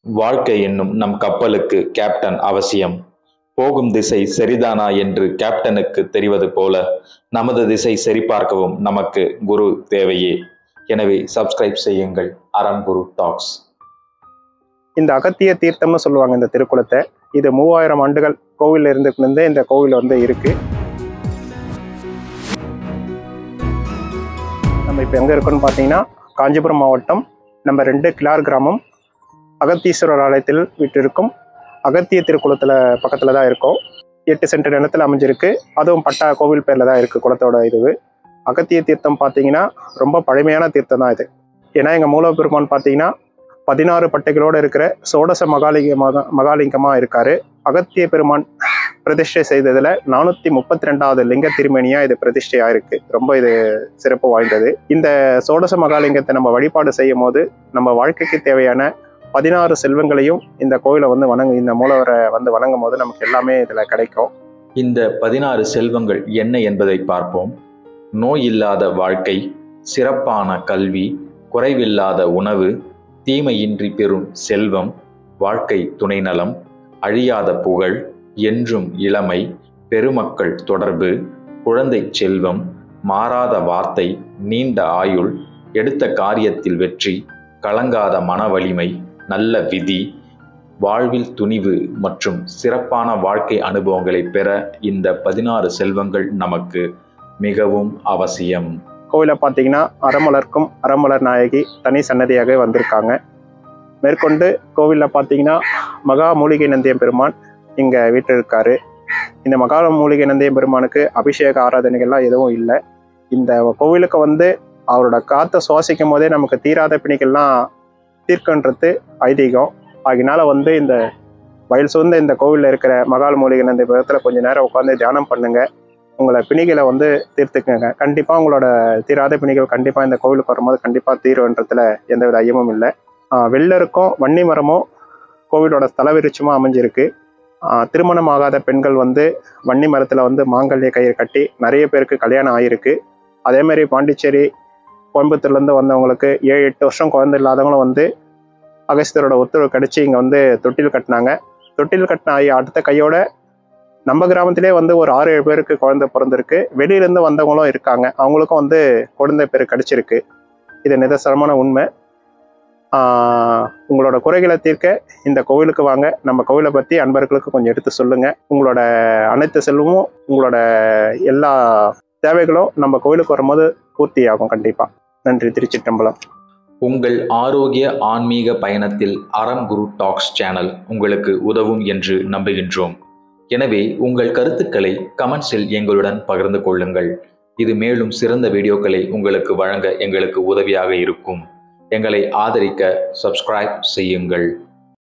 வாழ்க்கை என்னும் நம் கப்பலுக்கு கேப்டன் அவசியம். போகும் திசை சரிதானா என்று கேப்டனுக்கு தெரிவது போல நமது திசை சரிபார்க்கவும் நமக்கு குரு தேவையே. எனவே சப்ஸ்கிரைப் செய்யுங்கள் அறம் குரு டாக்ஸ். இந்த அகத்திய தீர்த்தம்னு சொல்லுவாங்க இந்த திருக்குளத்தை. இது 3000 ஆண்டுகள் கோவில் இருந்துட்டு இந்த கோவில் இருக்கு. நம்ம இப்போ எங்கே இருக்கோம்னு பார்த்தீங்கன்னா காஞ்சிபுரம் மாவட்டம் நம்ம 2 கிளார் கிராமம் அகத்தீஸ்வரர் ஆலயத்தில் விட்டிருக்கும் அகத்திய திருக்குளத்தில் பக்கத்தில் தான் இருக்கோம். 8 சென்ட் நிலத்தில் அமைஞ்சிருக்கு. அதுவும் பட்டா கோவில் பேரில் தான் இருக்குது குளத்தோட இது. அகத்திய தீர்த்தம் பார்த்தீங்கன்னா ரொம்ப பழமையான தீர்த்தம் தான் இது. ஏன்னா எங்கள் மூலபெருமான் பார்த்தீங்கன்னா 16 பட்டைகளோடு இருக்கிற சோடச மகாலிங்கமாக இருக்கார். அகத்திய பெருமான் பிரதிஷ்டை செய்ததில் 432வது லிங்க திருமேனியாக இது பிரதிஷ்டையாக இருக்குது. ரொம்ப இது சிறப்பு வாய்ந்தது. இந்த சோடச மகாலிங்கத்தை நம்ம வழிபாடு செய்யும் போது நம்ம வாழ்க்கைக்கு தேவையான 16 செல்வங்களையும் இந்த கோயிலை இந்த மூலவரை வணங்கும் போது நமக்கு எல்லாமே இதில் கிடைக்கும். இந்த 16 செல்வங்கள் என்ன என்பதை பார்ப்போம். நோய் இல்லாத வாழ்க்கை, சிறப்பான கல்வி, குறைவில்லாத உணவு, தீமையின்றி பெறும் செல்வம், வாழ்க்கை துணை நலம், அழியாத புகழ், என்றும் இளமை, பெருமக்கள் தொடர்பு, குழந்தை செல்வம், மாறாத வார்த்தை, நீண்ட ஆயுள், எடுத்த காரியத்தில் வெற்றி, கலங்காத மன வலிமை, நல்ல விதி, வாழ்வில் துணிவு மற்றும் சிறப்பான வாழ்க்கை அனுபவங்களை பெற இந்த 16 செல்வங்கள் நமக்கு மிகவும் அவசியம். கோவிலை பார்த்தீங்கன்னா அறமலர்க்கும் அறமலர் நாயகி தனி சன்னதியாக வந்திருக்காங்க. மேற்கொண்டு கோவிலில் பார்த்தீங்கன்னா மகா மூலிகை நந்தியம் பெருமான் இங்கே வீட்டில் இருக்காரு. இந்த மகா மூலிகை நந்தியம் பெருமானுக்கு அபிஷேக ஆராதனைகள்லாம் எதுவும் இல்லை. இந்த கோவிலுக்கு அவரோட காற்றை சுவாசிக்கும் போதே நமக்கு தீராத பிணிகள்லாம் தீர்க்கன்றது ஐதீகம். அதனால இந்த வயல் சூழ்ந்த இந்த கோவிலில் இருக்கிற மகா மூலிகை நந்திய பெருமானத்தில் கொஞ்சம் நேரம் உட்காந்து தியானம் பண்ணுங்க. உங்களை பிணிகளை தீர்த்துக்குங்க. கண்டிப்பாக உங்களோட தீராத பிணிகள் கண்டிப்பாக இந்த கோவிலுக்கு வரும்போது கண்டிப்பாக தீர்வுன்றதுல எந்தவித ஐயமும் இல்லை. வெள்ளருக்கும் வன்னி மரமும் கோவிலோட ஸ்தலவிருட்சமாக அமைஞ்சிருக்கு. திருமணமாகாத பெண்கள் வன்னி மரத்தில் மாங்கல்ய கயிறு கட்டி நிறைய பேருக்கு கல்யாணம் ஆகிருக்கு. அதேமாதிரி பாண்டிச்சேரி, கோயம்புத்தூர்லேருந்து வந்தவங்களுக்கு 7-8 வருஷம் குழந்தை இல்லாதவங்களும் அகஸ்தியரோட உத்தரவு கிடச்சி இங்கே தொட்டில் கட்டினாங்க. தொட்டில் கட்டின அடுத்த கையோட நம்ம கிராமத்திலே ஒரு 6-7 பேருக்கு குழந்தை பிறந்திருக்கு. வெளியிலேருந்து வந்தவங்களும் இருக்காங்க. அவங்களுக்கும் குழந்தை பேர் கிடைச்சிருக்கு. இது நிதர்சனமான உண்மை. உங்களோட குறைகளை தீர்க்க இந்த கோவிலுக்கு வாங்க. நம்ம கோவிலை பற்றி அன்பர்களுக்கு கொஞ்சம் எடுத்து சொல்லுங்கள். உங்களோட அனைத்து செல்வமும் உங்களோட எல்லா தேவைகளும் நம்ம கோவிலுக்கு வரும்போது பூர்த்தி ஆகும் கண்டிப்பாக. நன்றி. திருச்சிற்றம்பலம். உங்கள் ஆரோக்கிய ஆன்மீக பயணத்தில் அறம் குரு டாக்ஸ் சேனல் உங்களுக்கு உதவும் என்று நம்புகின்றோம். எனவே உங்கள் கருத்துக்களை கமெண்ட்ஸில் எங்களுடன் பகிர்ந்து கொள்ளுங்கள். இது மேலும் சிறந்த வீடியோக்களை உங்களுக்கு வழங்க எங்களுக்கு உதவியாக இருக்கும். எங்களை ஆதரிக்க சப்ஸ்கிரைப் செய்யுங்கள்.